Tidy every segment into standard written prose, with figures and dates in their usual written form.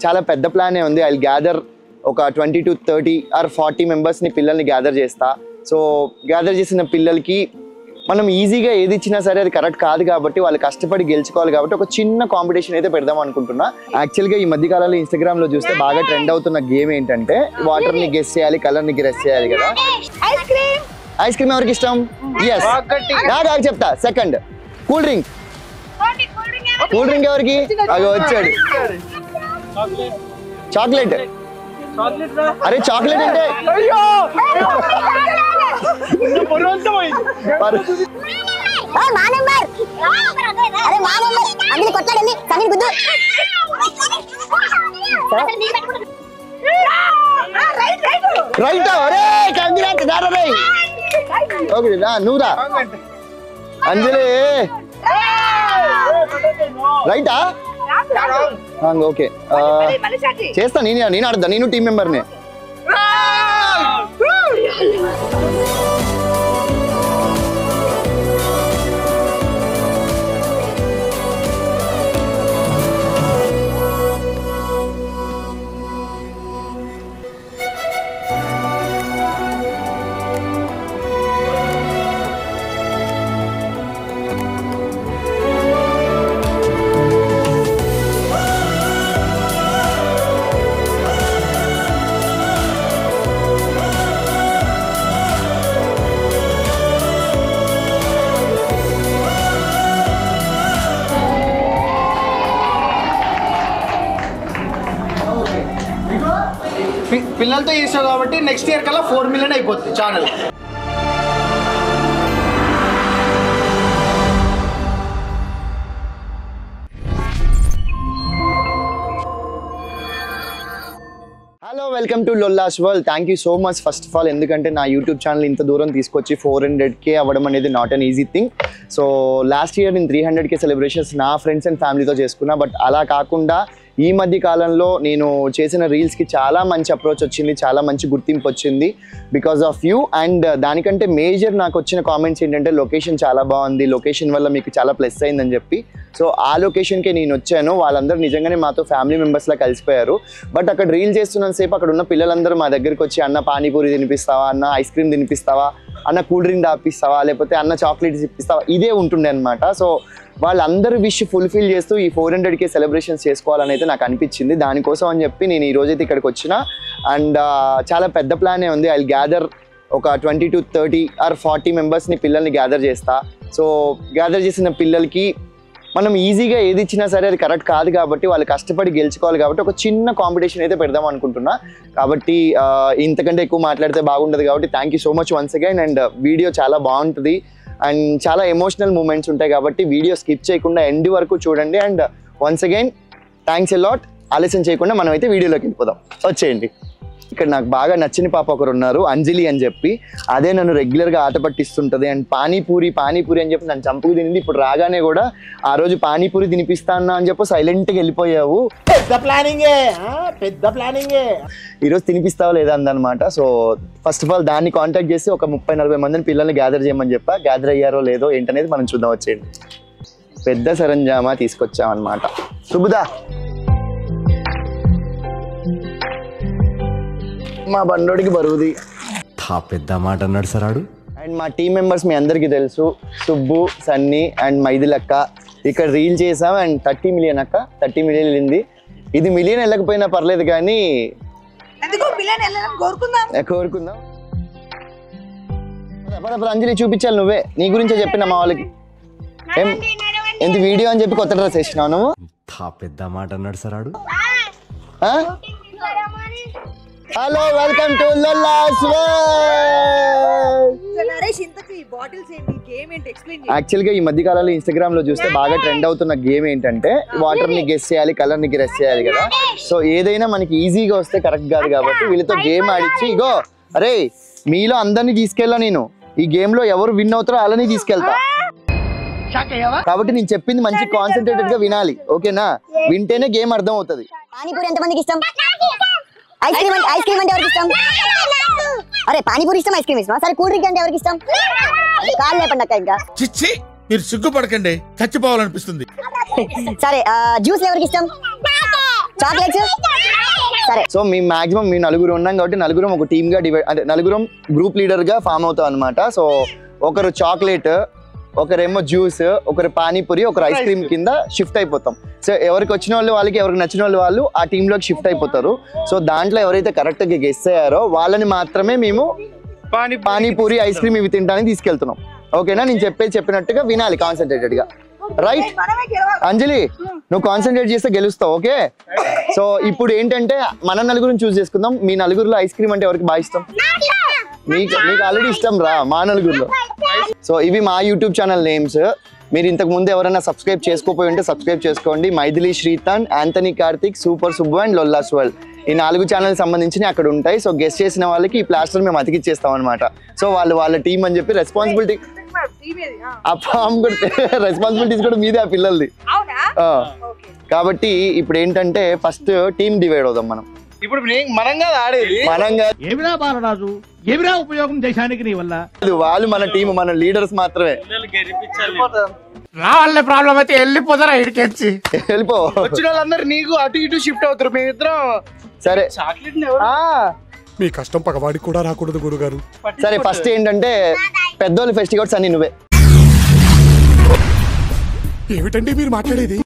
చాలా పెద్ద ప్లానే ఉంది. ఐ గ్యాదర్ ఒక 20 to 30 or 40 మెంబర్స్ని పిల్లల్ని గ్యాదర్ చేస్తా. సో గ్యాదర్ చేసిన పిల్లలకి మనం ఈజీగా ఏది ఇచ్చినా సరే అది కరెక్ట్ కాదు కాబట్టి వాళ్ళు కష్టపడి గెలుచుకోవాలి కాబట్టి ఒక చిన్న కాంపిటీషన్ అయితే పెడదాం అనుకుంటున్నా. యాక్చువల్గా ఈ మధ్య కాలంలో ఇన్స్టాగ్రామ్లో చూస్తే బాగా ట్రెండ్ అవుతున్న గేమ్ ఏంటంటే వాటర్ని గెస్ చేయాలి, కలర్ని గెస్ చేయాలి కదా. ఐస్ క్రీమ్ ఎవరికి ఇష్టం? ఎస్ నాకు చెప్తా. Second cool drink. Cool drink ఎవరికి? అది వచ్చాడు. చాక్లెట్. అరే చాక్లెట్ అంటే రైట్. అరే కంగ్రాట్స్ దారా. ఓకే నువ్వురా అంజలి. రైటా? ఓకే చేస్తా. నేను ఆడతా. నేను టీం మెంబర్ని. పిల్లలతో చేసావు కాబట్టి నెక్స్ట్ ఇయర్ కల్లా 4 million అయిపోతుంది channel. Hello, welcome to Lollas world. Thank you so much first of all. ఎందుకంటే నా యూట్యూబ్ ఛానల్ ఇంత దూరం తీసుకొచ్చి 400K అవ్వడం అనేది not an easy thing. So last year నేను 300K సెలబ్రేషన్స్ నా ఫ్రెండ్స్ అండ్ ఫ్యామిలీతో చేసుకున్నా. బట్ అలా కాకుండా ఈ మధ్య కాలంలో నేను చేసిన రీల్స్కి చాలా మంచి అప్రోచ్ వచ్చింది, చాలా మంచి గుర్తింపు వచ్చింది బికాస్ ఆఫ్ యూ. అండ్ దానికంటే మేజర్ నాకు వచ్చిన కామెంట్స్ ఏంటంటే లొకేషన్ చాలా బాగుంది, లొకేషన్ వల్ల మీకు చాలా ప్లస్ అయిందని చెప్పి. సో ఆ లొకేషన్కే నేను వచ్చాను. వాళ్ళందరూ నిజంగానే మాతో ఫ్యామిలీ మెంబర్స్లా కలిసిపోయారు. బట్ అక్కడ రీల్ చేస్తున్నంత సేపు అక్కడ ఉన్న పిల్లలందరూ మా దగ్గరికి వచ్చి అన్న పానీపూరి తినిపిస్తావా, అన్న ఐస్ క్రీమ్ తినిపిస్తావా, అన్న కూల్ డ్రింక్ తాపిస్తావా, లేకపోతే అన్న చాక్లెట్స్ ఇప్పిస్తావా, ఇదే ఉంటుండే అనమాట. సో వాళ్ళందరూ విష్ ఫుల్ఫిల్ చేస్తూ ఈ 400K సెలబ్రేషన్స్ చేసుకోవాలని అయితే నాకు అనిపించింది. దానికోసం అని చెప్పి నేను ఈ రోజైతే ఇక్కడికి వచ్చిన. అండ్ చాలా పెద్ద ప్లానే ఉంది. ఐ గ్యాదర్ ఒక 20 to 30 or 40 మెంబర్స్ని పిల్లల్ని గ్యాదర్ చేస్తా. సో గ్యాదర్ చేసిన పిల్లలకి మనం ఈజీగా ఏది ఇచ్చినా సరే అది కరెక్ట్ కాదు కాబట్టి వాళ్ళు కష్టపడి గెలుచుకోవాలి కాబట్టి ఒక చిన్న కాంపిటీషన్ అయితే పెడదాం అనుకుంటున్నా. కాబట్టి ఇంతకంటే ఎక్కువ మాట్లాడితే బాగుండదు కాబట్టి thank you so much once again. And video చాలా బాగుంటుంది అండ్ చాలా ఎమోషనల్ మూమెంట్స్ ఉంటాయి కాబట్టి వీడియో స్కిప్ చేయకుండా ఎండ్ వరకు చూడండి. And once again thanks a lot. ఆలస్యం చేయకుండా మనం అయితే వీడియోలోకి వెళ్ళిపోదాం. వచ్చేయండి. ఇక్కడ నాకు బాగా నచ్చిన పాప ఒకరు ఉన్నారు, అంజలి అని చెప్పి. అదే నన్ను రెగ్యులర్గా ఆట పట్టిస్తుంటుంది. అండ్ పానీపూరి అని చెప్పి నన్ను చంపుకు తినింది. ఇప్పుడు రాగానే కూడా ఆ రోజు పానీపూరి తినిపిస్తా అన్నా అని చెప్పి సైలెంట్గా వెళ్ళిపోయావు. పెద్ద ప్లానింగే ఈరోజు తినిపిస్తావా లేదా అందనమాట. సో ఫస్ట్ ఆఫ్ ఆల్ దాన్ని కాంటాక్ట్ చేసి ఒక 30-40 మందిని పిల్లల్ని గ్యాదర్ చేయమని చెప్పా. గ్యాదర్ అయ్యారో లేదో ఏంటనేది మనం చూద్దాం. వచ్చేయండి. పెద్ద సరంజామా తీసుకొచ్చామన్నమాట. శుభదా మా బండోడికి బరువుది. పెద్ద మాట అన్నాడు సరాడు. అండ్ మా టీం మెంబర్స్ మీ అందరికీ తెలుసు, సుబ్బు, సన్నీ అండ్ మైథిలక్క. ఇక్కడ రీల్ చేసాం అండ్ 30 million అక్క. 30 million వెళ్ళింది. ఇది మిలియన్ వెళ్ళకపోయినా పర్లేదు కానీ కోరుకుందాం. అంజలి చూపించాలి నువ్వే. నీ గురించే చెప్పిన మా వాళ్ళకి. ఎంత వీడియో అని చెప్పి కొత్త డ్రెస్ వేసినావు నువ్వు. పెద్ద మాట అన్నాడు సరాడు. Hello, welcome to Lollas world. యాక్చువల్గా ఈ మధ్య కాలంలో ఇన్స్టాగ్రామ్ లో చూస్తే బాగా ట్రెండ్ అవుతున్న గేమ్ ఏంటంటే వాటర్ని గెస్ చేయాలి, కలర్ని గెస్ చేయాలి కదా. సో ఏదైనా మనకి ఈజీగా వస్తే కరెక్ట్ కాదు కాబట్టి వీళ్ళతో గేమ్ ఆడిచ్చి, ఇగో అరే మీలో అందరినీ తీసుకెళ్ళా నేను. ఈ గేమ్ లో ఎవరు విన్ అవుతారో అలానే తీసుకెళ్తా. కాబట్టి నేను చెప్పింది మంచి కాన్సన్ట్రేటెడ్ గా వినాలి, ఓకేనా? వింటేనే గేమ్ అర్థం అవుతుంది. పానీపూరి ఎంతమందికి ఇష్టం? ఐస్ క్రీమ్ అంటే ఎవరికి ఇష్టం? అరే పానీపూరి ఇష్టం, ఐస్ క్రీమ్ ఇష్టం. సరే కూల్ డ్రింక్ అంటే ఎవరికి ఇష్టం? కాళ్ళు లేపండి అక్క. ఇంకా చిచ్చి మీరు సిగ్గుపడకండి, చచ్చిపోవాలనిపిస్తుంది. సరే జ్యూస్ ఎవరికి ఇష్టం? చాక్లెట్స్ సరే. సో మీ మాక్సిమం మీ నలుగురు ఉన్నాం కాబట్టి నలుగురం ఒక టీమ్ గా డివైడ్, అంటే నలుగురం గ్రూప్ లీడర్ గా ఫామ్ అవుతాం అనమాట. సో ఒకరు చాక్లెట్, ఒకరేమో జ్యూస్, ఒకరు పానీపూరి, ఒకరు ఐస్ క్రీమ్ కింద షిఫ్ట్ అయిపోతాం. సో ఎవరికి వచ్చిన వాళ్ళు వాళ్ళకి, ఎవరికి నచ్చిన వాళ్ళు ఆ టీమ్ లోకి షిఫ్ట్ అయిపోతారు. సో దాంట్లో ఎవరైతే కరెక్ట్ గా గెస్ అయ్యారో వాళ్ళని మాత్రమే మేము పానీపూరి, ఐస్ క్రీమ్ ఇవి తినడానికి తీసుకెళ్తున్నాం. ఓకేనా? నేను చెప్పినట్టుగా వినాలి కాన్సన్ట్రేటెడ్ గా. రైట్ అంజలి, నువ్వు కాన్సన్ట్రేట్ చేస్తే గెలుస్తావు. ఓకే? సో ఇప్పుడు ఏంటంటే మన నలుగురిని చూస్ చేసుకుందాం. మీ నలుగురిలో ఐస్ క్రీమ్ అంటే ఎవరికి బాగా ఇష్టం? మీకు ఆల్రెడీ ఇష్టం రా మా నలుగురిలో. సో ఇవి మా యూట్యూబ్ ఛానల్ నేమ్స్. మీరు ఇంతకు ముందు ఎవరైనా సబ్స్క్రైబ్ చేసుకోపోయి ఉంటే సబ్స్క్రైబ్ చేసుకోండి. Mythili Sreethan, Anthony Karthik, super Subbu and Lollas world. ఈ 4 ఛానల్ సంబంధించి అక్కడ ఉంటాయి. సో గెస్ట్ చేసిన వాళ్ళకి ఈ ప్లాస్టర్ మేము అతికిచ్చేస్తాం అనమాట. సో వాళ్ళ టీం అని చెప్పి రెస్పాన్సిబిలిటీ రెస్పాన్సిబిలిటీస్ కూడా మీదే ఆ పిల్లలది. కాబట్టి ఇప్పుడు ఏంటంటే ఫస్ట్ టీమ్ డివైడ్ అవుదాం మనం. ఇప్పుడు మనంగా ఆడేది ఏమిరా బాలరాజు, ఏమిరా ఉపయోగం దేశానికి నీ వల్ల? వాళ్ళు మన టీం, మన లీడర్స్ మాత్రమే. రావాలనే ప్రాబ్లం అయితే వెళ్ళిపోతారా ఇడికెచ్చి? వెళ్ళిపో. వచ్చిన వాళ్ళందరూ నీకు అటు ఇటు షిఫ్ట్ అవుతారు. మేమిద్దరం సరే. మీ కష్టం పగవాడికి కూడా రాకూడదు గురుగారు. సరే ఫస్ట్ ఏంటంటే పెద్దోళ్ళు ఫెస్టివల్స్ అన్ని నువ్వే. ఏమిటండి మీరు మాట్లాడేది?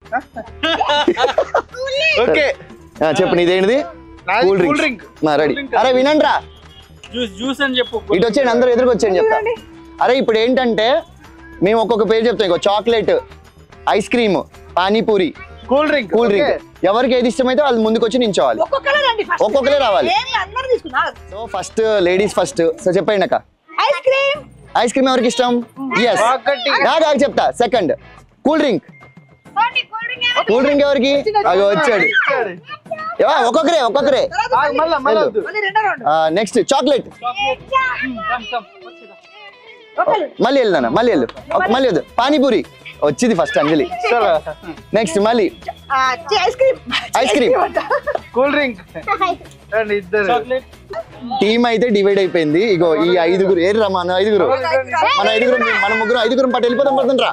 ఓకే చెప్పు నీదేంటిది? Cool drink. రెడీ? అరే వినండి రా, జ్యూస్ అని చెప్పు. ఇటు వచ్చేయండి, అందరూ ఎదురుకు వచ్చేయండి చెప్తా. అరే ఇప్పుడు ఏంటంటే మేము ఒక్కొక్క పేరు చెప్తాం. ఇంకో chocolate, ice cream, panipuri, cool drink. ఎవరికి ఏది ఇష్టమైతే వాళ్ళు ముందుకు వచ్చి నించోవాలి. ఒక్కొక్కరే రావాలి. So first ladies first. So చెప్పండి అక్క. ఐస్ క్రీమ్ ఎవరికి ఇష్టం? ఎస్. నాకు చెప్తా. Second cool drink. Cool drink ఎవరికి? అది వచ్చాడు. ఒక్కొక్కరే. Next chocolate. మళ్ళీ వెళ్దు. పానీపూరి వచ్చింది ఫస్ట్ అంజలి. నెక్స్ట్ మళ్ళీ ice cream, cool drink. Team అయితే డివైడ్ అయిపోయింది. ఇగో ఈ 5గురు ఏర్రా మన ఐదుగురు మన ముగ్గురు 5గురు పట్టు వెళ్ళిపోతాం. పడుతుండ్రా.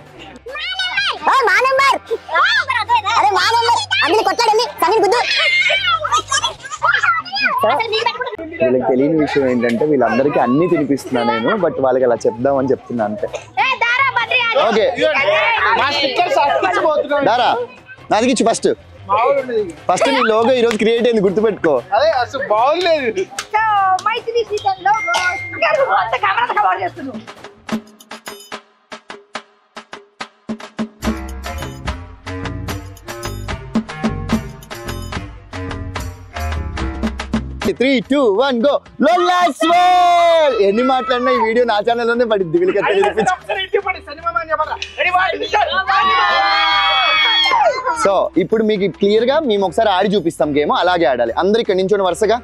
వీళ్ళకి తెలియని విషయం ఏంటంటే వీళ్ళందరికీ అన్ని తినిపిస్తున్నా నేను, బట్ వాళ్ళకి అలా చెప్దామని చెప్తున్నా అంతే. ఓకే దారా నాది ఇచ్చి ఫస్ట్ నీ లోగో ఈ రోజు క్రియేట్ అయింది, గుర్తుపెట్టుకో. అదే అసలు బాగులేదు. Three two one go. Lollas world. ఎన్ని మాట్లాడినా ఈ వీడియో నా ఛానల్లోనే పడింది. వీళ్ళకి సో ఇప్పుడు మీకు క్లియర్ గా మేము ఒకసారి ఆడి చూపిస్తాం గేమ్. అలాగే ఆడాలి. అందరు ఇక్కడ నించోండి వరుసగా.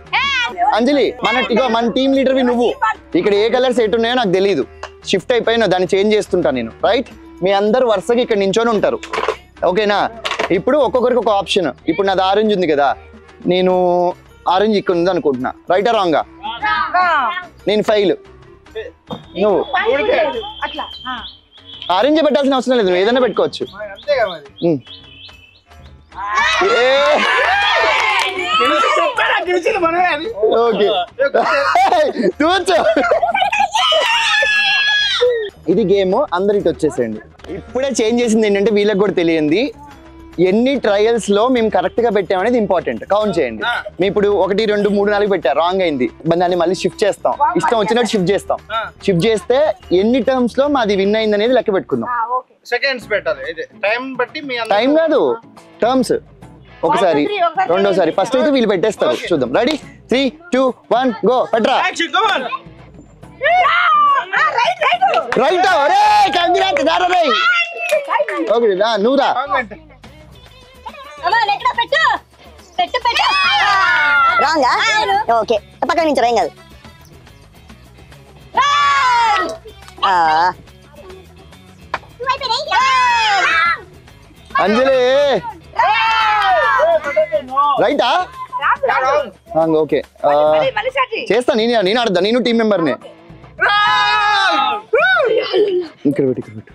అంజలి మన టీమ్ లీడర్వి నువ్వు. ఇక్కడ ఏ కలర్స్ ఎటు ఉన్నాయో నాకు తెలియదు, షిఫ్ట్ అయిపోయినా దాన్ని చేంజ్ చేస్తుంటా నేను. రైట్? మీ అందరు వరుసగా ఇక్కడ నించొని ఉంటారు. ఓకేనా? ఇప్పుడు ఒక్కొక్కరికి ఒక ఆప్షన్. ఇప్పుడు నాది ఆరెంజ్ ఉంది కదా, నేను ఆరెంజ్ ఇక్కడ ఉంది అనుకుంటున్నా. రైటా రాంగా? నేను ఫెయిల్. నువ్వు ఆరెంజ్ పెట్టాల్సిన అవసరం లేదు, నువ్వు ఏదైనా పెట్టుకోవచ్చు. ఓకే ఇది గేమ్. అందరు ఇటు వచ్చేసేయండి. ఇప్పుడే చేంజ్ చేసింది ఏంటంటే వీళ్ళకి కూడా తెలియంది, ఎన్ని ట్రయల్స్ లో మేము కరెక్ట్ గా పెట్టామనేది ఇంపార్టెంట్. కౌంట్ చేయండి. మీ ఇప్పుడు 1 2 3 4 పెట్టారు, రాంగ్ అయింది, దాన్ని మళ్ళీ షిఫ్ట్ చేస్తాం. ఇష్టం వచ్చినట్టు షిఫ్ట్ చేస్తాం. షిఫ్ట్ చేస్తే ఎన్ని టర్మ్స్ లో మాది విన్ అయింది అనేది లెక్క పెట్టుకుందాం. సెకండ్స్ పెట్టాలి. టైం బట్టి టైం కాదు, టర్మ్స్. ఒకసారి రెండోసారి. ఫస్ట్ అయితే వీళ్ళు పెట్టేస్తారు, చూద్దాం. రెడీ? 3 2 1 గో. పెట్టరా. రైట్. అరే కంగ్రాట్స్ దారా రై. ఓకే నువ్వు రా. రాంగా? ఓకే పక్కన నుంచి ఏం కాదు. అంజలి రైటా? ఓకే చేస్తా. నేను ఆడదా, నేను టీం మెంబర్ని. ఇక్కడ పెట్టు.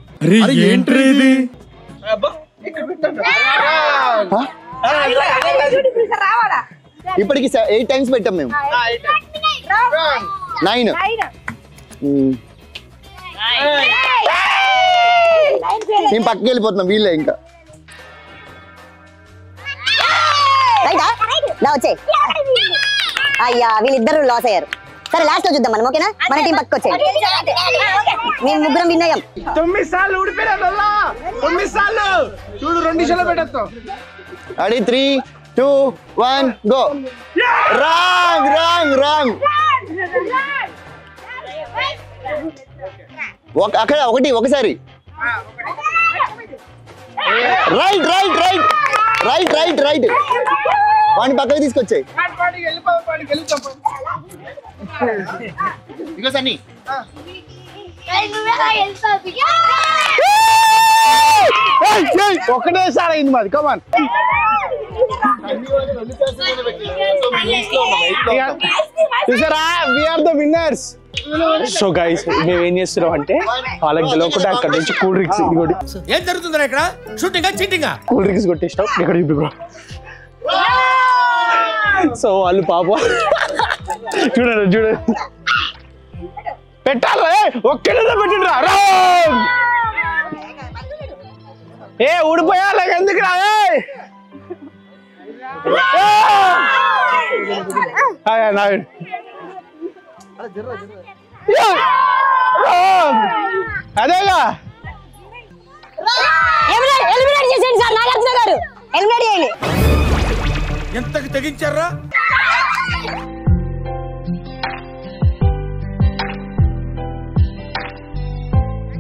ఇప్పటికి 8 టైమ్స్ పెట్టాం మేము. 9. మేము పక్కకి వెళ్ళిపోతున్నాం వీళ్ళే ఇంకా. వచ్చే అయ్యా వీళ్ళిద్దరు లాస్ అయ్యారు. సరే లాస్ట్ లో చూద్దాం మనం, ఓకేనా? మన టీం పక్కకు వచ్చేయండి. మేము ముగ్గురం విన్ అయ్యాం. 9 సార్లు ఊడిపోయినా 9 సార్లు చూడు 2 నిమిషాలు పెట్టేస్తాం. Ready 3, 2, 1 go. Wrong wrong wrong. అక్కడ ఒకసారి right right right right right right. వాడిని పక్కకి తీసుకొచ్చాయి. ఒకటేసారి అయింది మాది. కమాన్ చూసారా, we're the winners. So guys మేము ఏం చేస్తున్నాం అంటే వాళ్ళకి తెలియకుండా అక్కడ నుంచి కూల్ డ్రింక్స్ ఏం జరుగుతుందా ఇక్కడ? షూటింగ్ చీటింగ్ కూల్ డ్రింక్స్ కొట్టేసినాం. ఇక్కడ ఇప్పుడు సో వాళ్ళు పాప చూడండి చూడండి పెట్టాలి. ఒక్కడే పెట్టిండ్రా ఏ ఊడిపోయా లేక ఎందుకు రా. అదేగా ఎలిమినేట్ చేసేయండి సార్ నాగార్జున గారు. ఎలిమినేట్ చేయండి. ఎంతకి తెగించారా?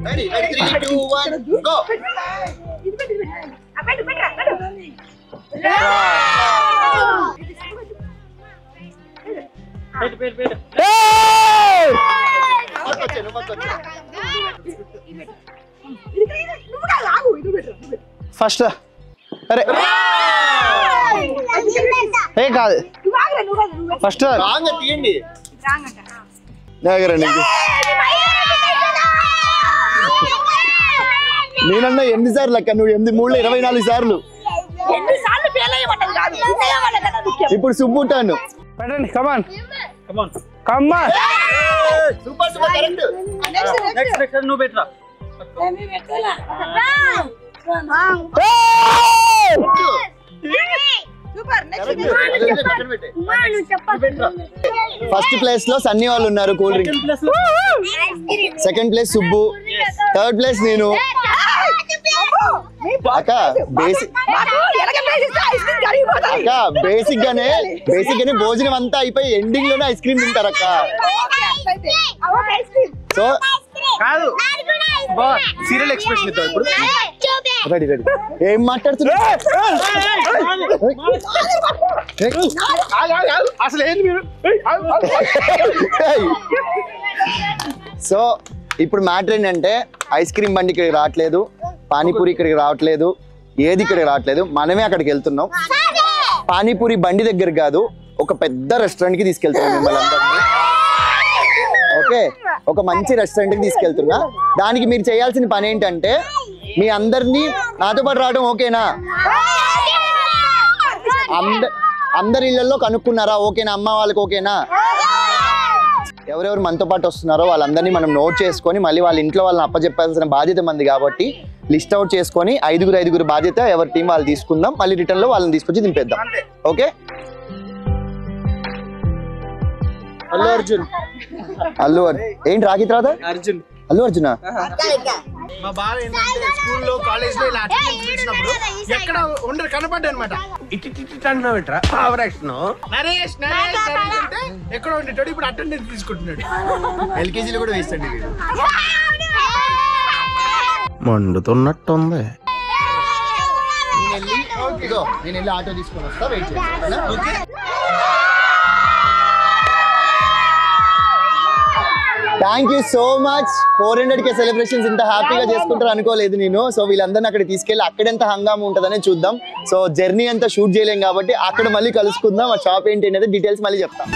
Ready, 3, 2, 1 go. ఫస్ట్ అరే ఏ కాదు ఫస్ట్ రాంగ్ తీయండి. నేనన్నా ఎన్నిసార్లు అక్క? నువ్వు 8 3 24 సార్లు. ఇప్పుడు సుబ్బుటాను పెట్టండి. Come on come on come on. Super super correct. Next నువ్వు పెట్టరా. ఫస్ట్ ప్లేస్ లో సన్నీ వాళ్ళు ఉన్నారు cool drink. Second place Subbu. Third place నేను. అక్క బేసిక్ గానే భోజనం అంతా అయిపోయి ఎండింగ్ లోనే ఐస్ క్రీమ్ తింటారు అక్క. సో కాదు సీరియల్ ఎక్స్ప్రెషన్ ఇద్దాం ఇప్పుడు. Ready ready. ఏం మాట్లాడుతున్నా? అసలు ఏంది మీరు? సో ఇప్పుడు మ్యాటర్ ఏంటంటే ఐస్ క్రీమ్ బండి ఇక్కడికి రావట్లేదు, పానీపూరి ఇక్కడికి రావట్లేదు, ఏది ఇక్కడికి రావట్లేదు. మనమే అక్కడికి వెళ్తున్నాం. పానీపూరి బండి దగ్గర కాదు, ఒక పెద్ద రెస్టారెంట్ కి తీసుకెళ్తున్నాం మిమ్మల్ని అందరినీ. ఓకే, ఒక మంచి రెస్టారెంట్ కి తీసుకెళ్తున్నా. దానికి మీరు చేయాల్సిన పని ఏంటంటే మీ అందరినీ నాతో పాటు రావడం. ఓకేనా? అందరి ఇళ్లలో కనుక్కున్నారా? ఓకేనా? అమ్మ వాళ్ళకి ఓకేనా? ఎవరెవరు మనతో పాటు వస్తున్నారో వాళ్ళందరినీ మనం నోట్ చేసుకొని మళ్ళీ వాళ్ళ ఇంట్లో వాళ్ళని అప్పచెప్పాల్సిన బాధ్యత మంది కాబట్టి లిస్ట్ అవుట్ చేసుకొని 5 బాధ్యత ఎవరి టీం వాళ్ళు తీసుకుందాం. మళ్ళీ రిటర్న్ లో వాళ్ళని తీసుకొచ్చి దింపేద్దాం. ఓకే? అల్లు అర్జున్. ఏంటి రాకి తర్వాత అర్జున్ అల్లు అర్జునా? మా బావ ఏంటంటే స్కూల్లో కాలేజ్ లో ఇలా అటెండెన్స్ ఇచ్చినప్పుడు ఎక్కడ ఉండరు కనపడ్డా అనమాట. నరేష్ అంటే ఎక్కడ ఉండేటాడు, ఇప్పుడు అటెండెన్స్ తీసుకుంటున్నాడు. ఎల్కేజీలో కూడా వేస్తండి. మండుతున్నట్టుంది. నేను వెళ్ళి ఆటో తీసుకొని వస్తా, వెయిట్ చేస్తాను. Thank you so much. 400K celebrations ఇంత హ్యాపీగా చేసుకుంటారు అనుకోలేదు నేను. సో వీళ్ళందరినీ అక్కడ తీసుకెళ్ళి అక్కడ ఎంత హంగామా ఉంటుందని చూద్దాం. సో జర్నీ అంతా షూట్ చేయలేం కాబట్టి అక్కడ మళ్ళీ కలుసుకుందాం. ఆ షాప్ ఏంటి అనేది డీటెయిల్స్ మళ్ళీ చెప్తాం.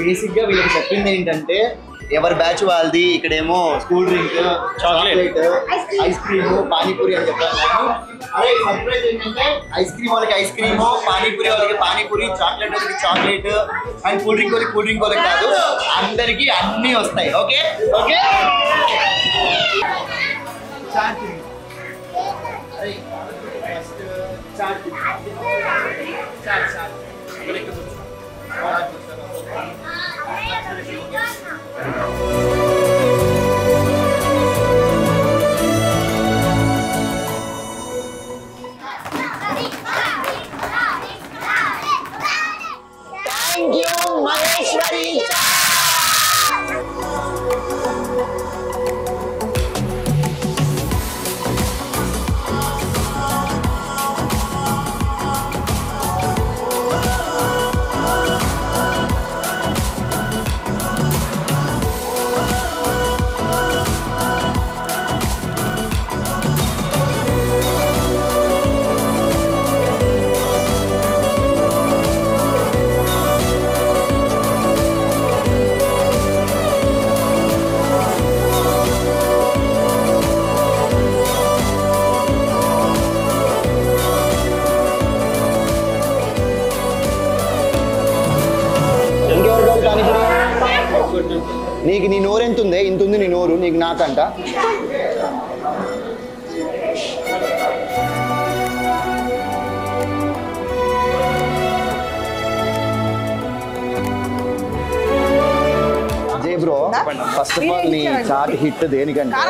బేసిక్ గా వీళ్ళకి చెప్పింది ఏంటంటే ఎవరి బ్యాచ్ వాళ్ళది, ఇక్కడేమో cool drink, chocolate, ice cream, panipuri అని చెప్పాను. అదే సర్ప్రైజ్ ఏంటంటే ఐస్ క్రీమ్ వాళ్ళకి ఐస్ క్రీమ్, పానీపూరి వాళ్ళకి పానీపూరి, చాక్లెట్ వాళ్ళకి చాక్లెట్, అండ్ కూల్ డ్రింక్ వాళ్ళకి కాదు, అందరికి అన్ని వస్తాయి. Okay okay. Thank you, Maheshwari. నీకు నీ నోరు ఎంత ఉంది? ఇంత ఉంది నీ నోరు, నీకు నాకంట. జై బ్రో, ఫస్ట్ ఆఫ్ ఆల్ నీ చాట్ హిట్ దేనికంటే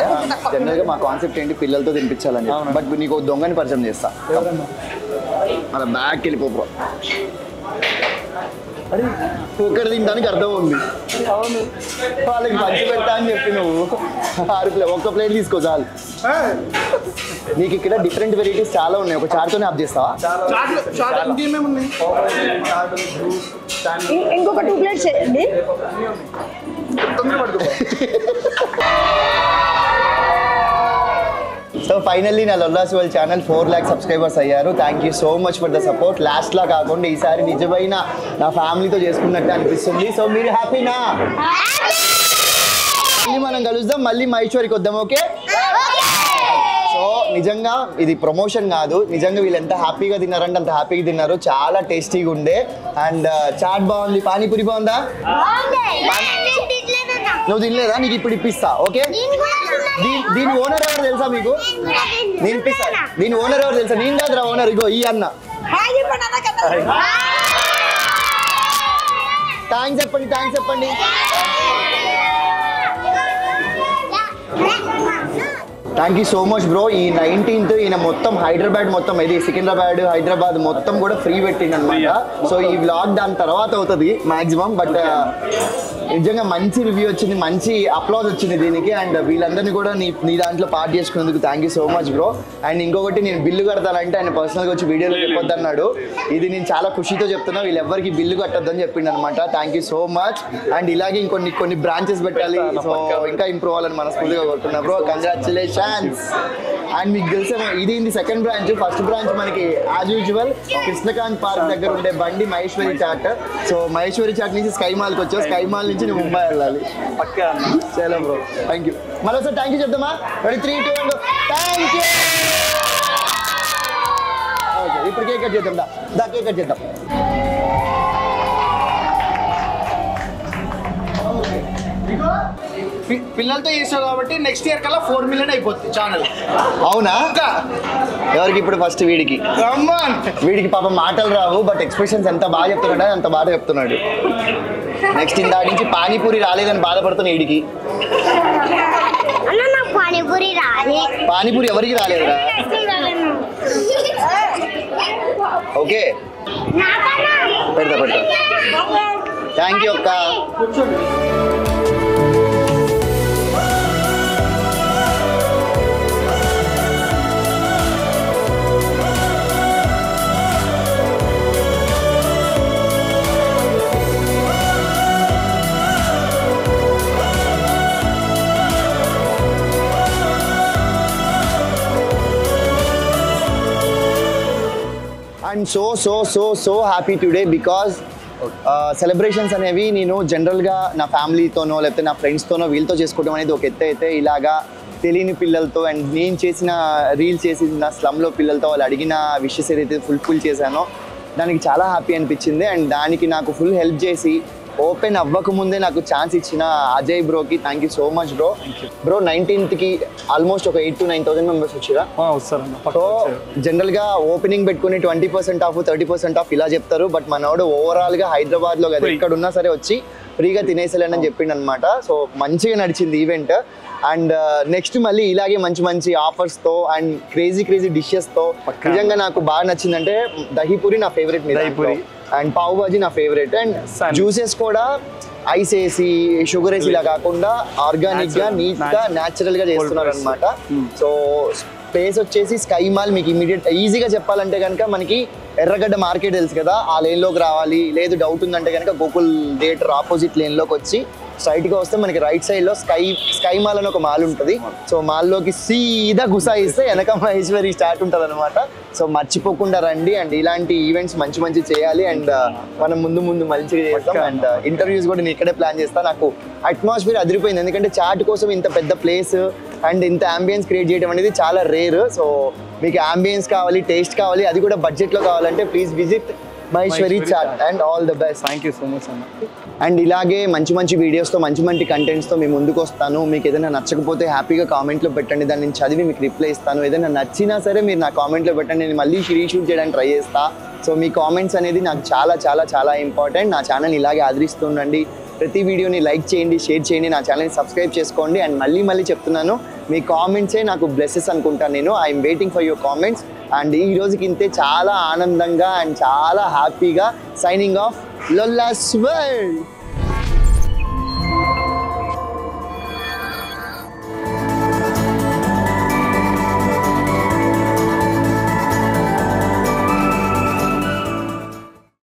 జనరల్ గా మా కాన్సెప్ట్ ఏంటి, పిల్లలతో తినిపించాలని చెప్పి. బట్ నీకు దొంగని పరిచయం చేస్తా. మన బ్యాగ్కి వెళ్ళిపో బ్రో. ఒక్కటి తినడానికి అర్థం ఉంది, వాళ్ళకి మంచి పెడతా అని చెప్పి నువ్వు 6 ఒక్క ప్లేట్ తీసుకో చాలు. నీకు ఇక్కడ డిఫరెంట్ వెరైటీస్ చాలా ఉన్నాయి, ఒక చాట్తోనే ఆఫ్ చేస్తావా? ఇంకొక 2 ప్లేట్స్ చేయండి. సో ఫైనల్లీ నా Lollas world channel 4 lakh subscribers అయ్యారు. Thank you so much for the support. లాస్ట్లా కాకుండా ఈసారి నిజమైన నా ఫ్యామిలీతో చేసుకున్నట్టు అనిపిస్తుంది. సో మీరు హ్యాపీనా? మళ్ళీ మనం కలుద్దాం, మళ్ళీ మహేశ్వరికి వద్దాం. ఓకే. సో నిజంగా ఇది ప్రమోషన్ కాదు, నిజంగా వీళ్ళు ఎంత హ్యాపీగా తిన్నారంటే అంత హ్యాపీగా తిన్నారు. చాలా టేస్టీగా ఉండే. అండ్ చాట్ బాగుంది, పానీపూరి బాగుందా? నువ్వు తినలేదా? నీకు ఇప్పుడు ఇప్పిస్తా. ఓకే. దీని ఓనర్ ఎవరు తెలుసా మీకు? నేను ఇప్పిస్తా. దీని ఓనర్ ఎవరు తెలుసా? నేను కాదురా ఓనర్, ఇగో ఈ అన్న. థ్యాంక్స్ చెప్పండి, థ్యాంక్స్ చెప్పండి. Thank you so much bro. ఈ 19th ఈయన మొత్తం హైదరాబాద్ మొత్తం, ఇది సికింద్రాబాద్ హైదరాబాద్ మొత్తం కూడా ఫ్రీ పెట్టిండు అనమాట. సో ఈ వ్లాగ్ దాని తర్వాత అవుతుంది మాక్సిమం. బట్ నిజంగా మంచి రివ్యూ వచ్చింది, మంచి అప్లాజ్ వచ్చింది దీనికి. అండ్ వీళ్ళందరినీ కూడా నీ దాంట్లో పార్ట్ చేసుకున్నందుకు thank you so much bro. And ఇంకొకటి, నేను బిల్లు కడతానంటే ఆయన పర్సనల్గా వచ్చి వీడియోలో చెప్పొద్దు అన్నాడు. ఇది నేను చాలా ఖుషితో చెప్తున్నా, వీళ్ళెవ్వరికి బిల్లు కట్టొద్దని చెప్పిండు అనమాట. Thank you so much. And ఇలాగే ఇంకొన్ని బ్రాంచెస్ పెట్టాలి, సో ఇంకా ఇంప్రూవ్ అవ్వాలని మనస్ఫూర్తిగా కోరుతున్నా బ్రో. కంగ్రాచులేషన్స్. అండ్ మీకు తెలిసేమో ఇది సెకండ్ బ్రాంచ్. ఫస్ట్ బ్రాంచ్ మనకి యాజ్ యూజువల్ కృష్ణకాంత్ పార్క్ దగ్గర ఉండే బండి Maheshwari chat. So Maheshwari chat నుంచి స్కై మాల్కి వచ్చావు, స్కై మాల్ నుంచి నువ్వు ముంబై వెళ్ళాలి. పక్కా చాలా బ్రో. Thank you. మరోసారి థ్యాంక్ యూ చెప్తామా? 3, 2, 1 థ్యాంక్ యూ. ఓకే, ఇప్పుడు కేక్ కట్ చేద్దాం. దా కేక్ కట్ చేద్దాం. పిల్లలతో చేసావు కాబట్టి నెక్స్ట్ ఇయర్ కల్లా 4 million అయిపోతుంది ఛానల్. అవునా? ఎవరికి ఇప్పుడు ఫస్ట్ వీడికి పాపం మాటలు రావు, బట్ ఎక్స్ప్రెషన్స్ ఎంత బాగా చెప్తున్నాడు, అంత బాగా చెప్తున్నాడు. నెక్స్ట్ ఇందా నుంచి పానీపూరి రాలేదని బాధపడుతున్నా వీడికి. పానీపూరి ఎవరికి రాలేదురా? ఓకే, పెడతా. థ్యాంక్ యూ అక్క. I'm so happy today because celebrations అనేవి నేను జనరల్గా నా ఫ్యామిలీతోనో లేకపోతే నా ఫ్రెండ్స్తోనో వీళ్ళతో చేసుకోవడం అనేది ఒక ఎత్తు అయితే, ఇలాగా తెలియని పిల్లలతో అండ్ నేను చేసిన రీల్స్ చేసిన స్లమ్లో పిల్లలతో వాళ్ళు అడిగిన విషెస్ ఏదైతే ఫుల్ఫిల్ చేశానో దానికి చాలా హ్యాపీ అనిపించింది. అండ్ దానికి నాకు ఫుల్ హెల్ప్ చేసి ఓపెన్ అవ్వకముందే నాకు ఛాన్స్ ఇచ్చిన అజయ్ బ్రోకి thank you so much bro. Bro 19th almost ఒక 8,000 to 9,000 మెంబర్స్ వచ్చారా? సో జనరల్గా ఓపెనింగ్ పెట్టుకుని 20% ఆఫ్ 30% ఆఫ్ ఇలా చెప్తారు, బట్ మనోడు ఓవరాల్గా హైదరాబాద్లో కదా ఎక్కడ ఉన్నా సరే వచ్చి ఫ్రీగా తినేసేలేనని చెప్పిండు అనమాట. సో మంచిగా నడిచింది ఈవెంట్. అండ్ నెక్స్ట్ మళ్ళీ ఇలాగే మంచి మంచి ఆఫర్స్తో అండ్ క్రేజీ డిషెస్తో నిజంగా నాకు బాగా నచ్చిందంటే దహీపూరి నా ఫేవరెట్, దహీపూరి అండ్ పావ్ బాజీ నా ఫేవరెట్. అండ్ జ్యూసెస్ కూడా ఐస్ వేసి షుగర్ వేసి ఇలా కాకుండా ఆర్గానిక్గా నీట్గా న్యాచురల్గా చేస్తున్నారు అనమాట. సో ప్లేస్ వచ్చేసి స్కై మాల్. మీకు ఇమీడియట్ ఈజీగా చెప్పాలంటే కనుక మనకి ఎర్రగడ్డ మార్కెట్ తెలుసు కదా, ఆ లేన్లోకి రావాలి. లేదు డౌట్ ఉందంటే కనుక గోకుల్ థియేటర్ ఆపోజిట్ లేన్లోకి వచ్చి స్ట్రైట్గా వస్తే మనకి రైట్ సైడ్లో స్కై మాల్ అని ఒక మాల్ ఉంటుంది. సో మాల్లోకి సీదా గుసాయిస్తే వెనక మహేశ్వరి స్టార్ట్ ఉంటుంది అనమాట. సో మర్చిపోకుండా రండి. అండ్ ఇలాంటి ఈవెంట్స్ మంచి చేయాలి. అండ్ మనం ముందు మంచిగా చేస్తాం. అండ్ ఇంటర్వ్యూస్ కూడా నేను ఇక్కడే ప్లాన్ చేస్తాను. నాకు అట్మాస్ఫియర్ అదిరిపోయింది, ఎందుకంటే చాట్ కోసం ఇంత పెద్ద ప్లేస్ అండ్ ఇంత అంబియన్స్ క్రియేట్ చేయడం అనేది చాలా రేర్. సో మీకు అంబియన్స్ కావాలి, టేస్ట్ కావాలి, అది కూడా బడ్జెట్లో కావాలంటే please visit Maheshwari chat. And all the best. Thank you so much అన్న. అండ్ ఇలాగే మంచి వీడియోస్తో మంచి కంటెంట్స్తో మేము ముందుకు వస్తాను. మీకు ఏదైనా నచ్చకపోతే హ్యాపీగా కామెంట్లో పెట్టండి, దాన్ని నేను చదివి మీకు రిప్లై ఇస్తాను. ఏదైనా నచ్చినా సరే మీరు నా కామెంట్లో పెట్టండి, నేను మళ్ళీ రీషూట్ చేయడానికి ట్రై చేస్తా. సో మీ కామెంట్స్ అనేది నాకు చాలా ఇంపార్టెంట్. నా ఛానల్ ఇలాగే ఆదరిస్తుండండి. ప్రతి వీడియోని లైక్ చేయండి, షేర్ చేయండి, నా ఛానల్ని సబ్స్క్రైబ్ చేసుకోండి. అండ్ మళ్ళీ చెప్తున్నాను, మీ కామెంట్సే నాకు బ్లెస్సెస్ అనుకుంటాను నేను. I'm waiting for your comments. And ఈ రోజుకి ఇంతే చాలా ఆనందంగా అండ్ చాలా హ్యాపీగా సైనింగ్ ఆఫ్ లోల్లాస్ వరల్డ్.